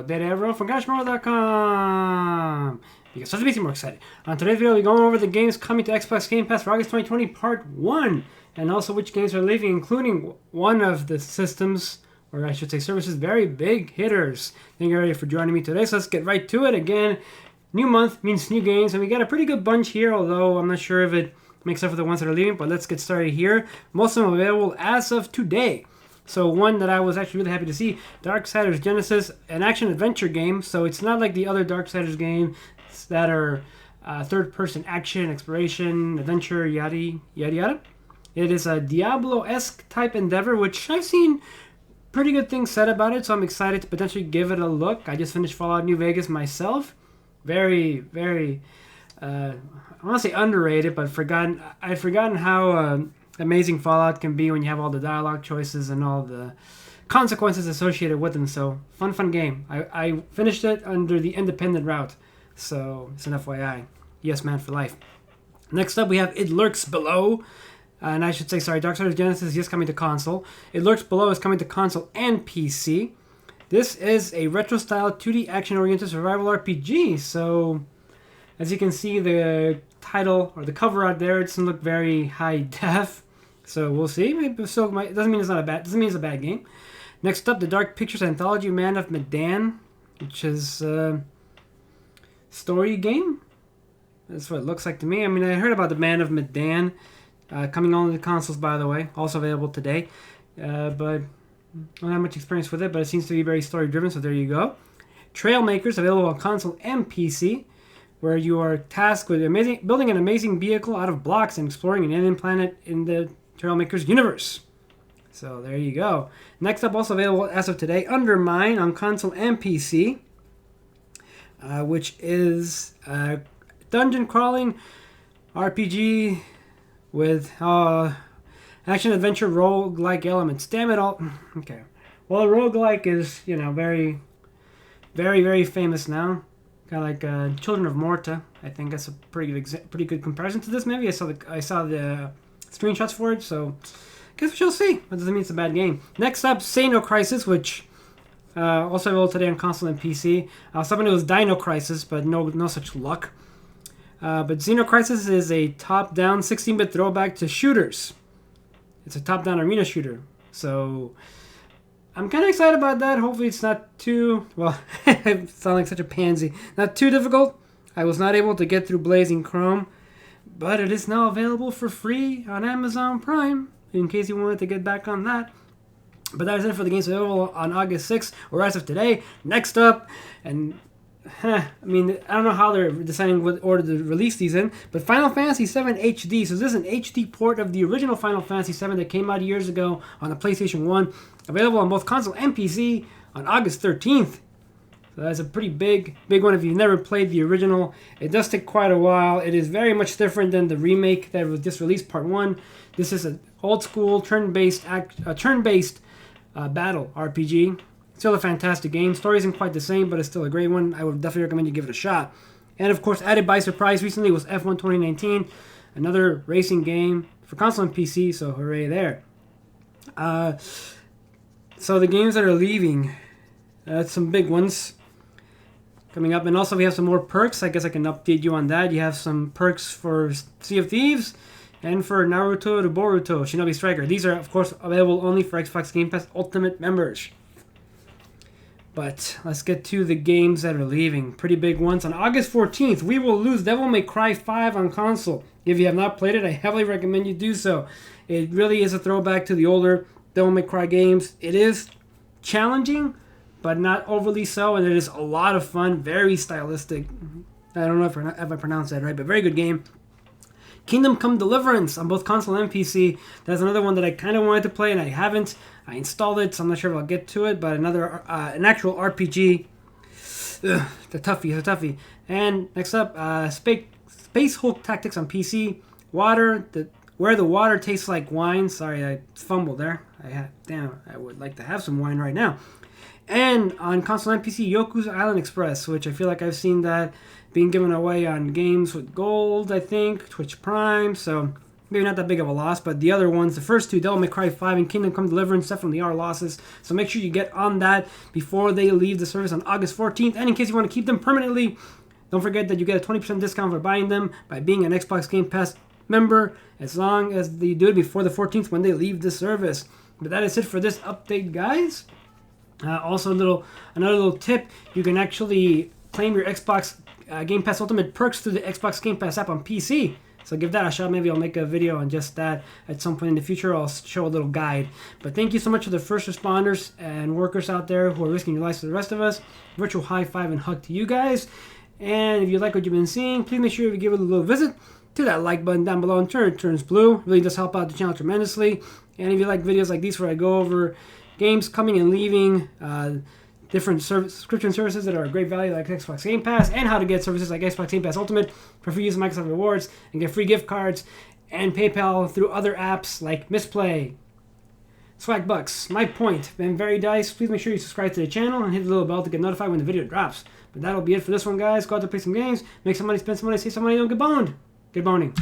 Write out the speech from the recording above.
update everyone from GashMorrow.com. Because such a makes me more excited. On today's video, we're going over the games coming to Xbox Game Pass for August 2020 Part 1. And also which games are leaving, including one of the systems, or I should say services, very big hitters. Thank you everybody for joining me today. So let's get right to it. Again, new month means new games. And we got a pretty good bunch here, although I'm not sure if it makes up for the ones that are leaving. But let's get started here. Most of them available as of today. So one that I was actually really happy to see, Darksiders Genesis, an action-adventure game. So it's not like the other Darksiders games that are third-person action, exploration, adventure, yada, yada, yada. It is a Diablo-esque type endeavor, which I've seen pretty good things said about it, so I'm excited to potentially give it a look. I just finished Fallout New Vegas myself. Very, very, I want to say underrated, but I'd forgotten how amazing Fallout can be when you have all the dialogue choices and all the consequences associated with them. So fun game. I finished it under the independent route, so it's an FYI. Yes, man for life. Next up we have It Lurks Below, and I should say, sorry, Darksiders Genesis is coming to console. It Lurks Below is coming to console and PC. This is a retro style 2D action oriented survival RPG. So as you can see, the title or the cover out there, it doesn't look very high def. So we'll see. Maybe so doesn't mean it's not a bad. Doesn't mean it's a bad game. Next up, the Dark Pictures Anthology Man of Medan, which is a story game. That's what it looks like to me. I mean, I heard about the Man of Medan coming on the consoles, by the way, also available today. But I don't have much experience with it, but it seems to be very story driven. So there you go. Trailmakers, available on console and PC, where you are tasked with building an amazing vehicle out of blocks and exploring an alien planet in the Trailmakers universe. So there you go. Next up, also available as of today, Undermine on console and PC, which is a dungeon crawling RPG with action adventure roguelike elements. Damn it all. Okay. Well, roguelike is, very, very, very famous now. Kind of like Children of Morta. I think that's a pretty good comparison to this. Maybe I saw the screenshots for it, so guess we shall see. That doesn't mean it's a bad game. Next up, Xeno Crisis, which also available today on console and PC. Somebody was Dino Crisis, but no such luck. But Xeno Crisis is a top-down 16-bit throwback to shooters. It's a top-down arena shooter, so I'm kind of excited about that. Hopefully it's not too, well, I sound like such a pansy. Not too difficult. I was not able to get through Blazing Chrome, but it is now available for free on Amazon Prime, in case you wanted to get back on that. But that is it for the games available on August 6th, or as of today. Next up, and I mean, I don't know how they're deciding what order to release these in, but Final Fantasy VII HD. So this is an HD port of the original Final Fantasy VII that came out years ago on the PlayStation 1. Available on both console and PC on August 13th. So that's a pretty big one if you've never played the original. It does take quite a while. It is very much different than the remake that was just released, Part 1. This is an old school turn-based battle RPG. Still a fantastic game. Story isn't quite the same, but it's still a great one. I would definitely recommend you give it a shot. And of course, added by surprise recently was F1 2019, another racing game for console and PC, so hooray there. So the games that are leaving, that's some big ones coming up. And also we have some more perks. I guess I can update you on that. You have some perks for Sea of Thieves and for Naruto to Boruto, Shinobi Striker. These are, of course, available only for Xbox Game Pass Ultimate members. But let's get to the games that are leaving. Pretty big ones. On August 14th, we will lose Devil May Cry 5 on console. If you have not played it, I heavily recommend you do so. It really is a throwback to the older Devil May Cry games. It is challenging, but not overly so, and it is a lot of fun. Very stylistic. I don't know if I pronounced that right, but very good game. Kingdom Come Deliverance on both console and PC. That's another one that I kind of wanted to play, and I haven't. I installed it, so I'm not sure if I'll get to it, but another an actual RPG. It's a toughie. And next up, Space Hulk Tactics on PC. Where the water tastes like wine. Sorry, I fumbled there. I would like to have some wine right now. And on console and PC, Yoku's Island Express, which I feel like I've seen that being given away on games with gold, I think, Twitch Prime. So maybe not that big of a loss, but the other ones, the first two, Devil May Cry 5 and Kingdom Come Deliverance, definitely are losses. So make sure you get on that before they leave the service on August 14th. And in case you want to keep them permanently, don't forget that you get a 20% discount for buying them by being an Xbox Game Pass member, as long as you do it before the 14th when they leave the service. But that is it for this update, guys. Also, another little tip: you can actually claim your Xbox Game Pass Ultimate perks through the Xbox Game Pass app on PC. So give that a shot. Maybe I'll make a video on just that at some point in the future. I'll show a little guide. But thank you so much to the first responders and workers out there who are risking your lives for the rest of us. Virtual high five and hug to you guys. And if you like what you've been seeing, please make sure you give it a little visit to that like button down below and it turns blue. It really does help out the channel tremendously. And if you like videos like these where I go over games coming and leaving, different subscription services that are a great value like Xbox Game Pass, and how to get services like Xbox Game Pass Ultimate for free use of Microsoft Rewards and get free gift cards and PayPal through other apps like Misplay, Swagbucks, My Point, and Very Dice. Please make sure you subscribe to the channel and hit the little bell to get notified when the video drops. But that'll be it for this one, guys. Go out there, play some games, make some money, spend some money, save some money, don't get boned. Good morning.